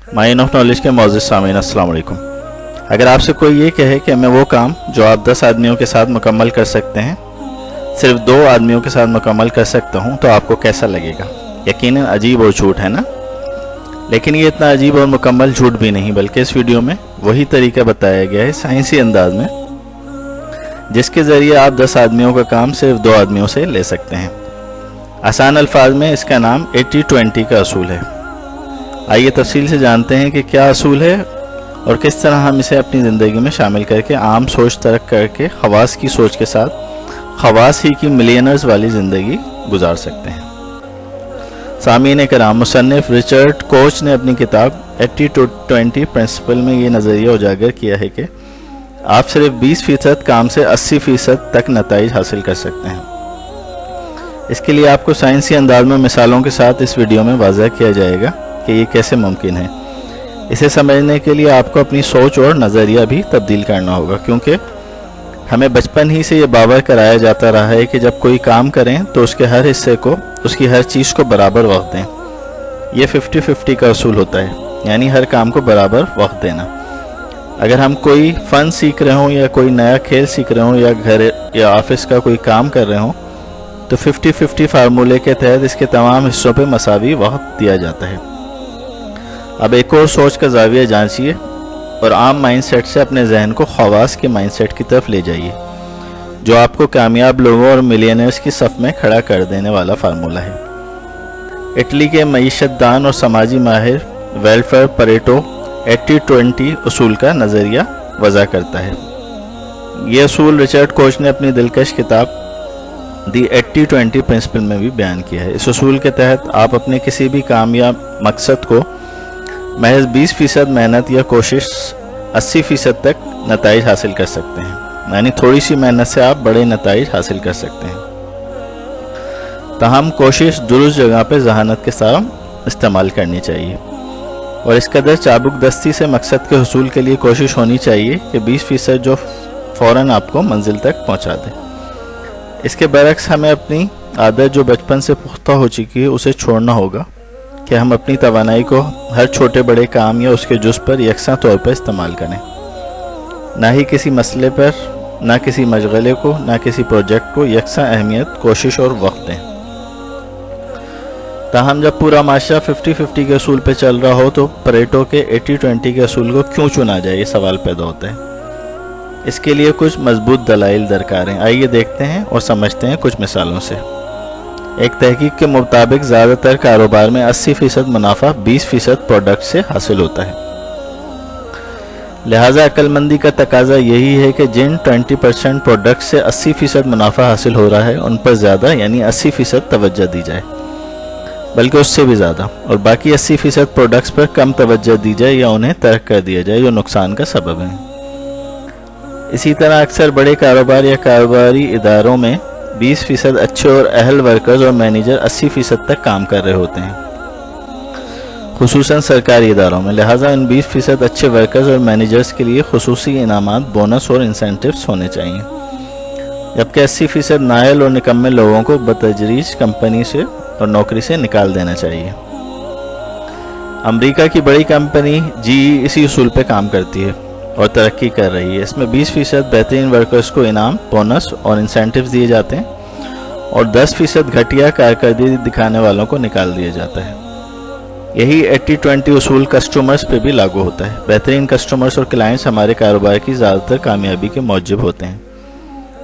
Mine of knowledge के मौजूद सामीन अस्सलाम वालेकुम। अगर आपसे कोई ये कहे कि मैं वो काम जो आप 10 आदमियों के साथ मुकम्मल कर सकते हैं सिर्फ 2 आदमियों के साथ मुकम्मल कर सकता हूँ तो आपको कैसा लगेगा? यकीनन अजीब और झूठ है ना। लेकिन ये इतना अजीब और मुकम्मल झूठ भी नहीं, बल्कि इस वीडियो में वही तरीका बताया गया है साइंसी अंदाज में जिसके ज़रिए आप 10 आदमियों का काम सिर्फ 2 आदमियों से ले सकते हैं। आसान अल्फाज में इसका नाम 80-20 का असूल है। आइए तफसील से जानते हैं कि क्या असूल है और किस तरह हम इसे अपनी ज़िंदगी में शामिल करके आम सोच तरक करके खवास की सोच के साथ खवास ही की मिलियनर्स वाली ज़िंदगी गुजार सकते हैं। सामीन कराम, मुसन्निफ रिचर्ड कोच ने अपनी किताब 80-20 प्रिंसिपल में ये नज़रिया उजागर किया है कि आप सिर्फ 20% काम से 80% तक नताइज हासिल कर सकते हैं। इसके लिए आपको साइंसी अंदाज में मिसालों के साथ इस वीडियो में वाज़ह किया जाएगा कि ये कैसे मुमकिन है। इसे समझने के लिए आपको अपनी सोच और नज़रिया भी तब्दील करना होगा, क्योंकि हमें बचपन ही से ये बावर कराया जाता रहा है कि जब कोई काम करें तो उसके हर हिस्से को, उसकी हर चीज़ को बराबर वक्त दें। ये 50-50 का असूल होता है, यानी हर काम को बराबर वक्त देना। अगर हम कोई फ़न सीख रहे हों या कोई नया खेल सीख रहे हों या घर या ऑफिस का कोई काम कर रहे हों तो 50-50 फार्मूले के तहत इसके तमाम हिस्सों पे मसावी वक्त दिया जाता है। अब एक और सोच का ज़ाविया जांचिए और आम माइंडसेट से अपने जहन को खवास के माइंडसेट की तरफ ले जाइए, जो आपको कामयाब लोगों और मिलियनर्स की सफ़ में खड़ा कर देने वाला फार्मूला है। इटली के मईशतदान और समाजी माहिर वेल्फेयर परेटो 80-20 असूल का नज़रिया वज़ा करता है। ये असूल रिचर्ड कोच ने अपनी दिलकश किताब दी 80-20 प्रिंसिपल में भी बयान किया है। इस असूल के तहत आप अपने किसी भी काम या मकसद को महज 20% मेहनत या कोशिश 80% तक नताइज हासिल कर सकते हैं, यानी थोड़ी सी मेहनत से आप बड़े नताइज हासिल कर सकते हैं। ताहम कोशिश दुरुस्त जगह पर जहानत के साथ इस्तेमाल करनी चाहिए और इस कदर चाबुक दस्ती से मकसद के हुसूल के लिए कोशिश होनी चाहिए कि 20% जो फ़ौरन आपको मंजिल तक पहुँचा दे। इसके बरक्स हमें अपनी आदत जो बचपन से पुख्ता हो चुकी है उसे छोड़ना होगा कि हम अपनी तवानाई को हर छोटे बड़े काम या उसके जुज़ पर यकसा तौर पर इस्तेमाल करें, ना ही किसी मसले पर, ना किसी मशगले को, ना किसी प्रोजेक्ट को यकसा अहमियत, कोशिश और वक्त दें। ताहम जब पूरा माशरा 50-50 के असूल पर चल रहा हो तो परेटो के 80-20 के असूल को क्यों चुना जाए, ये सवाल पैदा होता है। इसके लिए कुछ मजबूत दलाइल दरकार हैं। आइए देखते हैं और समझते हैं कुछ मिसालों से। एक तहकीक के मुताबिक ज़्यादातर कारोबार में 80% मुनाफा 20% प्रोडक्ट से हासिल होता है। लिहाजा अक्लमंदी का तकाजा यही है कि जिन 20% प्रोडक्ट से 80% मुनाफा हासिल हो रहा है उन पर ज़्यादा यानी 80% तवज्जो दी जाए, बल्कि उससे भी ज़्यादा, और बाकी 80% प्रोडक्ट्स पर कम तवज्जो दी जाए या उन्हें तर्क कर दिया जाए जो नुकसान का सबब है। इसी तरह अक्सर बड़े कारोबार या कारोबारी इदारों में 20% अच्छे और अहल वर्कर्स और मैनेजर 80% तक काम कर रहे होते हैं, खुसूसन सरकारी इदारों में। लिहाजा इन 20% अच्छे वर्कर्स और मैनेजर्स के लिए खुसूसी इनामात, बोनस और इंसेंटिव्स होने चाहिए, जबकि 80% नायल और निकम्मे लोगों को बतदरीज कंपनी से और नौकरी से निकाल देना चाहिए। अमेरिका की बड़ी कंपनी GE इसी उसूल पर काम करती है और तरक्की कर रही है। इसमें 20% बेहतरीन वर्कर्स को इनाम, बोनस और इंसेंटिव्स दिए जाते हैं और 10% घटिया कारकर्दगी दिखाने वालों को निकाल दिया जाता है। यही 80-20 उसूल कस्टमर्स पे भी लागू होता है। बेहतरीन कस्टमर्स और क्लाइंट्स हमारे कारोबार की ज़्यादातर कामयाबी के मौजब होते हैं,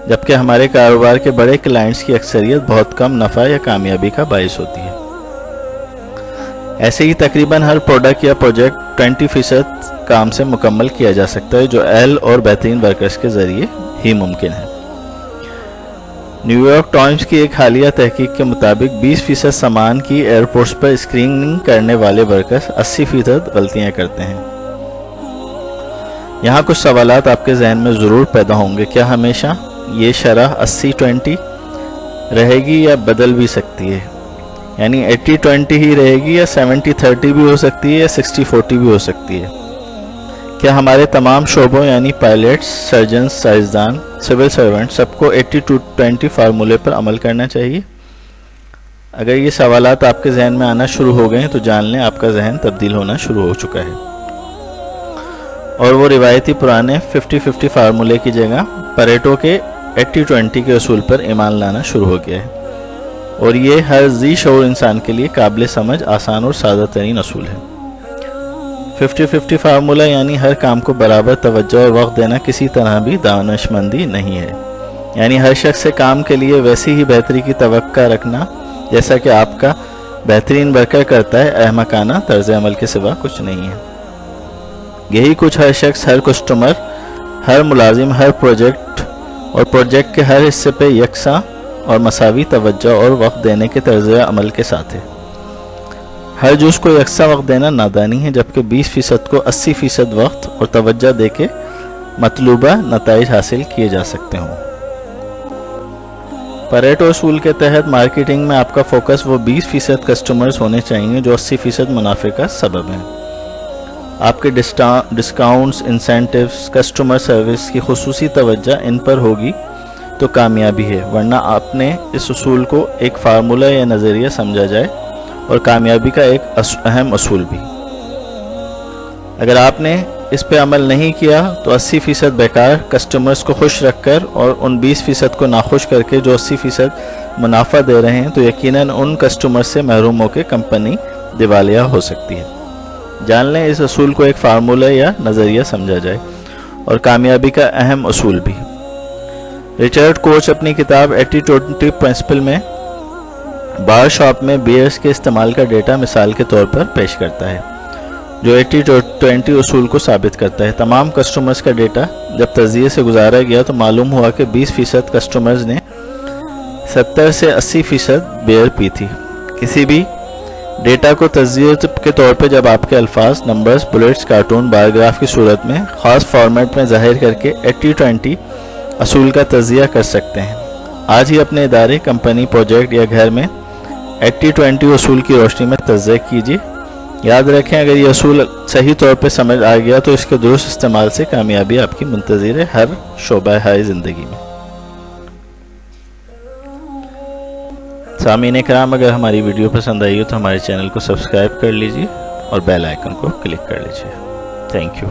जबकि हमारे कारोबार के बड़े क्लाइंट्स की अक्सरियत बहुत कम नफ़ा या कामयाबी का बायस होती है। ऐसे ही तकरीबन हर प्रोडक्ट या प्रोजेक्ट 20% काम से मुकम्मल किया जा सकता है, जो अहल और बेहतरीन वर्कर्स के ज़रिए ही मुमकिन है। न्यूयॉर्क टाइम्स की एक हालिया तहकीक के मुताबिक 20% सामान की एयरपोर्ट्स पर स्क्रीनिंग करने वाले वर्कर्स 80% गलतियां करते हैं। यहाँ कुछ सवालात आपके जहन में ज़रूर पैदा होंगे। क्या हमेशा ये शरह 80-20 रहेगी या बदल भी सकती है, यानी 80-20 ही रहेगी या 70-30 भी हो सकती है या 60-40 भी हो सकती है? क्या हमारे तमाम शोबों यानी पायलट्स, सर्जन, साइंसदान, सिविल सर्वेंट सबको 80-20 फार्मूले पर अमल करना चाहिए? اگر یہ سوالات آپ کے ذہن میں آنا شروع ہو گئے ہیں تو جان لیں آپ کا ذہن تبدیل ہونا شروع ہو چکا ہے، اور وہ روایتی پرانے 50-50 فارمولے کی جگہ پیریٹو کے 80-20 کے اصول پر ایمان لانا شروع ہو گیا ہے، اور یہ ہر ذی شعور انسان کے لیے قابل سمجھ، آسان اور سادہ ترین اصول ہے۔ 50-50 فارمولہ یعنی ہر کام کو برابر توجہ اور وقت دینا کسی طرح بھی دانش مندی نہیں ہے، یعنی ہر شخص سے کام کے لیے ویسی ہی بہتری کی توقع رکھنا جیسا کہ آپ کا بہترین برکر کرتا ہے احمقانہ طرز عمل کے سوا کچھ نہیں ہے۔ یہی کچھ ہر شخص، ہر کسٹمر، ہر ملازم، ہر پروجیکٹ اور پروجیکٹ کے ہر حصے پہ یکساں اور مساوی توجہ اور وقت دینے کے طرز عمل کے ساتھ ہے۔ ہر جز کو یکساں وقت دینا نادانی ہے، جبکہ 20% کو 80% وقت اور توجہ دے کے مطلوبہ نتائج حاصل کیے جا سکتے ہوں۔ پیریٹو اصول کے تحت مارکیٹنگ میں آپ کا فوکس وہ 20% کسٹمرز ہونے چاہیے جو 80% منافع کا سبب ہیں۔ آپ کے ڈسکاؤنٹس، انسینٹیوز، کسٹمر سروس کی خصوصی توجہ ان پر ہوگی تو کامیابی ہے، ورنہ آپ نے اس اصول کو ایک فارمولہ یا نظریہ سمجھا جائے اور کامیابی کا ایک اہم اصول بھی۔ اگر آپ نے اس پہ عمل نہیں کیا تو 80% بیکار کسٹمرز کو خوش رکھ کر اور ان 20% کو ناخوش کر کے جو 80% منافع دے رہے ہیں تو یقیناً ان کسٹمر سے محروم ہو کے کمپنی دیوالیہ ہو سکتی ہے۔ جان لیں اس اصول کو ایک فارمولہ یا نظریہ سمجھا جائے اور کامیابی کا اہم اصول بھی۔ رچرڈ کوچ اپنی کتاب 80-20 پرنسپل میں بار شاپ میں بیئرز کے استعمال کا ڈیٹا مثال کے طور پر پیش کرتا ہے، جو 80-20 اصول کو ثابت کرتا ہے۔ تمام کسٹمرز کا ڈیٹا جب تجزیے سے گزارا گیا تو معلوم ہوا کہ 20% کسٹمرز نے 70 سے 80% بیئر پی تھی۔ کسی بھی ڈیٹا کو تجزیے کے طور پہ جب آپ کے الفاظ، numbers, bullets, cartoon, bar graph کی صورت میں خاص فارمیٹ میں ظاہر کر کے 80-20 اصول کا تجزیہ کر سکتے ہیں۔ آج ہی اپنے ادارے، کمپنی، پروجیکٹ یا گھر میں 80-20 اصول کی روشنی میں تجزیہ کیجیے۔ یاد رکھیں اگر یہ اصول صحیح طور پہ سمجھ آ گیا تو اس کے درست استعمال سے کامیابی آپ کی منتظر ہے ہر شعبہ زندگی میں۔ سامعین کرام، اگر ہماری ویڈیو پسند آئی ہو تو ہمارے چینل کو سبسکرائب کر لیجیے اور بیل آئیکن کو کلک کر لیجیے۔ Thank you.